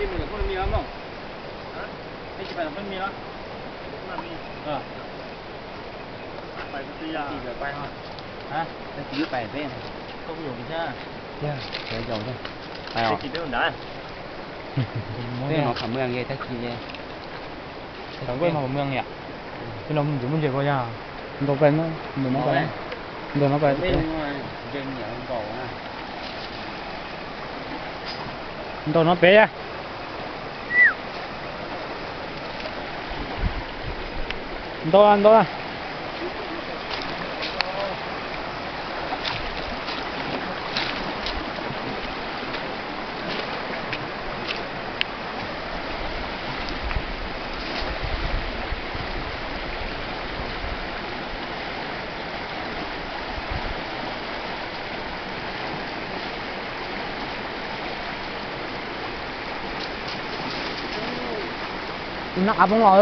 ที่มึงกับพวกมีแล้วมั้งให้ชิบะกับพวกมีแล้วไปตียาตีแบบไปฮะฮะจะตีไปเส้นก็ไม่อยู่ใช่ใช่เดี๋ยวจบใช่ไปหรอตีเรื่องนั้นเส้นของขเมืองเยอะจะขี้เยอะของเมืองของเมืองเนี่ยที่เราอยู่มุ่งเจ็บก็ยากเราไปมั้งเดินมาไปเดินมาไปเดินเหนียวมันบอกว่าโดนน้องเป๊ะโดนนักอับมึงเหรอ